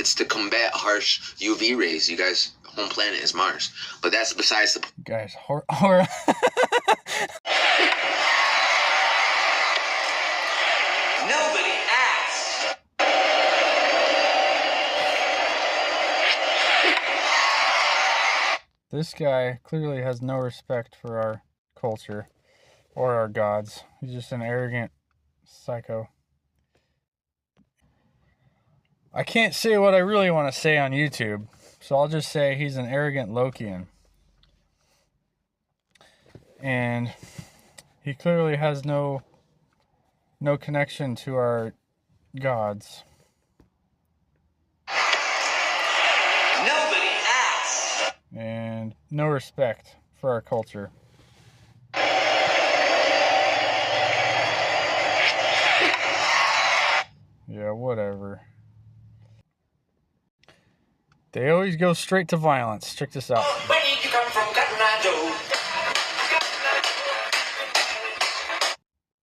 It's to combat harsh UV rays. You guys' home planet is Mars. But that's besides the... Guys, Nobody asked. This guy clearly has no respect for our culture or our gods. He's just an arrogant psycho. I can't say what I really want to say on YouTube, so I'll just say he's an arrogant Lokian. And he clearly has no connection to our gods. Nobody asked. And no respect for our culture. Yeah, whatever. They always go straight to violence. Check this out. Where did you come from, Catanado?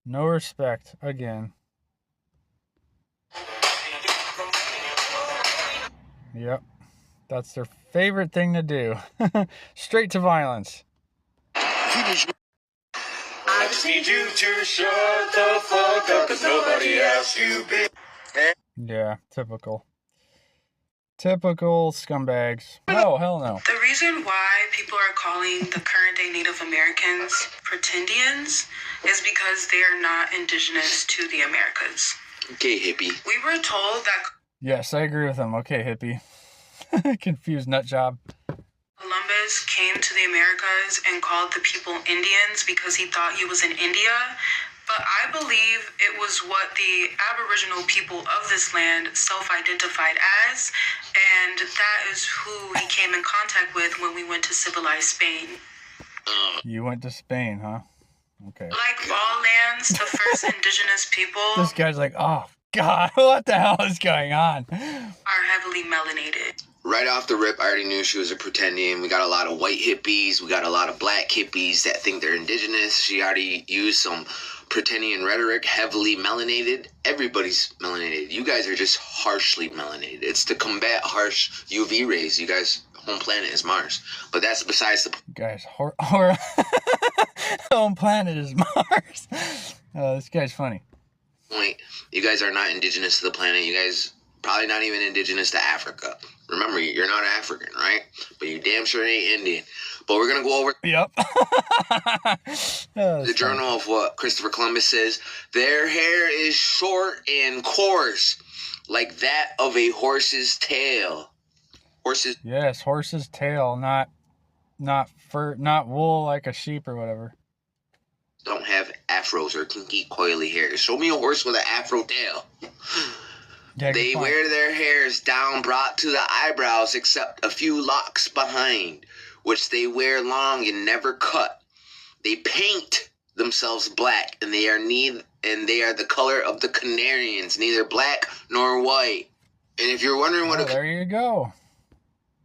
No respect, again. Yep. That's their favorite thing to do. Straight to violence. I just need you to shut the fuck up, cause nobody asked you, bitch. Yeah, typical. Typical scumbags. No, hell no. The reason why people are calling the current day Native Americans pretendians is because they are not indigenous to the Americas. Okay, hippie. We were told that Yes, I agree with him. Okay, hippie. Confused nut job. Columbus came to the Americas and called the people Indians because he thought he was in India. But I believe it was what the Aboriginal people of this land self-identified as, and that is who he came in contact with when we went to civilized Spain. You went to Spain, huh? Okay. Like all lands, the first indigenous people This guy's like, oh, God, what the hell is going on? are heavily melanated. Right off the rip, I already knew she was a pretendian. We got a lot of white hippies. We got a lot of black hippies that think they're indigenous. She already used some pretendian rhetoric, heavily melanated. Everybody's melanated. You guys are just harshly melanated. It's to combat harsh UV rays. You guys' home planet is Mars. But that's besides the Guys, home planet is Mars. This guy's funny. point. You guys are not indigenous to the planet. You guys probably not even indigenous to Africa. Remember, you're not African, right? But you damn sure ain't Indian. But we're going to go over Yep. the journal of what Christopher Columbus says. Their hair is short and coarse, like that of a horse's tail. Horses. Yes, horse's tail, not fur, not wool like a sheep or whatever. Don't have afros or kinky coily hair. Show me a horse with an afro tail. Yeah, They wear their hairs down brought to the eyebrows except a few locks behind, which they wear long and never cut. They paint themselves black, and they are the color of the Canarians, neither black nor white. And if you're wondering what there you go.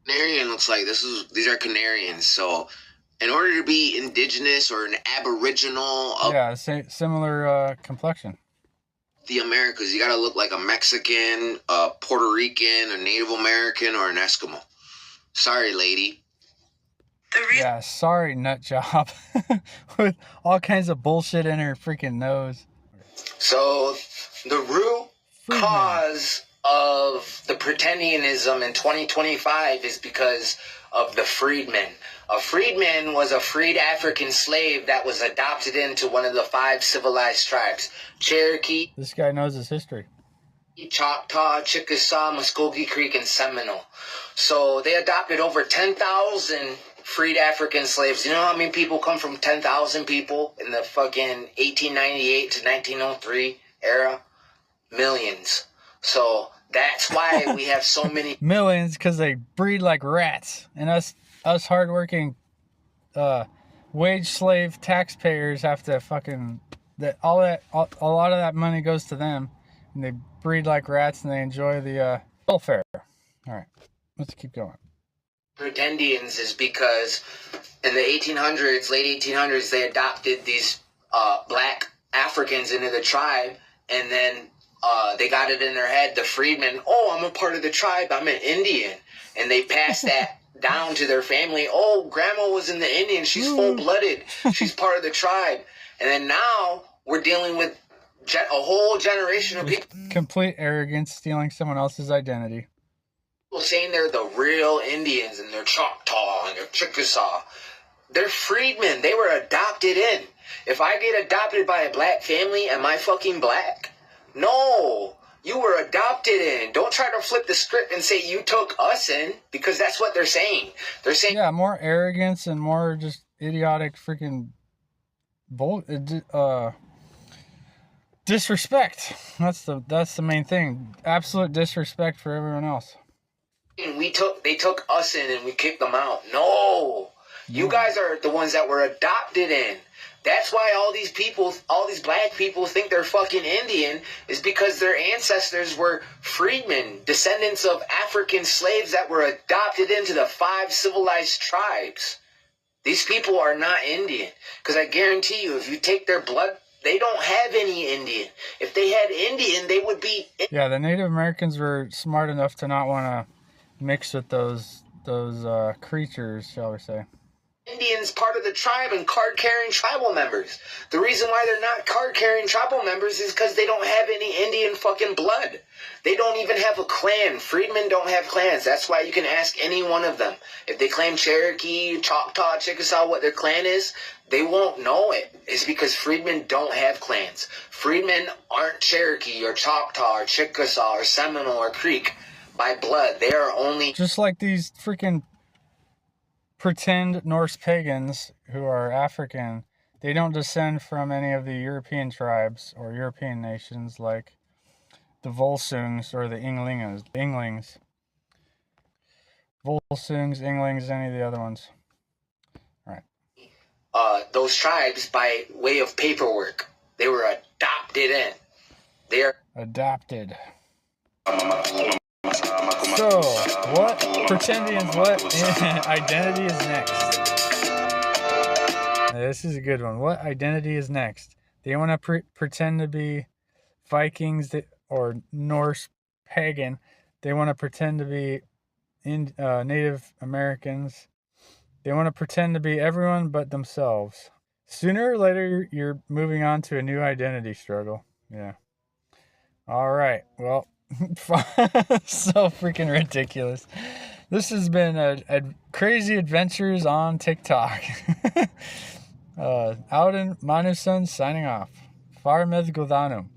Canarian looks like, these are Canarians. So in order to be indigenous or an aboriginal of Similar complexion. the Americas, you gotta look like a Mexican, a Puerto Rican, a Native American, or an Eskimo. Sorry, lady. Yeah, sorry, nut job. With all kinds of bullshit in her freaking nose. So the root cause of the pretendianism in 2025 is because of the freedmen. A freedman was a freed African slave that was adopted into one of the 5 civilized tribes: Cherokee, This guy knows his history. Choctaw, Chickasaw, Muskogee Creek, and Seminole. So they adopted over 10,000 freed African slaves. You know how many people come from 10,000 people in the fucking 1898 to 1903 era? Millions. So that's why we have so many Millions, because they breed like rats. And us hardworking wage slave taxpayers have to fucking... a lot of that money goes to them. And they breed like rats and they enjoy the welfare. Alright, let's keep going. pretendians is because in the 1800s, late 1800s, they adopted these black Africans into the tribe, and then they got it in their head, the freedmen, oh, I'm a part of the tribe, I'm an Indian. And they passed that down to their family. Oh, grandma was in the Indian, she's full-blooded, she's part of the tribe. And then now we're dealing with a whole generation of people. Complete arrogance, stealing someone else's identity. People saying they're the real Indians and they're Choctaw and they're Chickasaw. They're freedmen. They were adopted in. If I get adopted by a black family, am I fucking black? No. You were adopted in. Don't try to flip the script and say you took us in, because that's what they're saying. They're saying... Yeah, more arrogance and more just idiotic freaking disrespect. That's the main thing. Absolute disrespect for everyone else. They took us in and we kicked them out. No. You guys are the ones that were adopted in. That's why all these black people think they're fucking Indian, is because their ancestors were freedmen, descendants of African slaves that were adopted into the 5 civilized tribes. These people are not Indian, because I guarantee you, if you take their blood, they don't have any Indian. If they had Indian, they would be... Yeah, the Native Americans were smart enough to not want to mix with those creatures, shall we say. Indians part of the tribe and card-carrying tribal members. The reason why they're not card-carrying tribal members is because they don't have any Indian fucking blood. They don't even have a clan. Freedmen don't have clans. That's why you can ask any one of them. If they claim Cherokee, Choctaw, Chickasaw, what their clan is, they won't know it. It's because freedmen don't have clans. Freedmen aren't Cherokee or Choctaw or Chickasaw or Seminole or Creek by blood. They are only... Just like these freaking pretend Norse pagans who are African, they don't descend from any of the European tribes or European nations like the Volsungs or the Inglings. Volsungs, Inglings, any of the other ones. All right. Those tribes by way of paperwork. They were adopted in. They are... Adopted. So, what pretendians, what identity is next? This is a good one. What identity is next? They want to pretend to be Vikings or Norse pagan. They want to pretend to be Native Americans. They want to pretend to be everyone but themselves. Sooner or later, you're moving on to a new identity struggle. Yeah. All right. Well, so freaking ridiculous. This has been a crazy adventures on TikTok. Auden Manuson signing off. Farmed Godanum.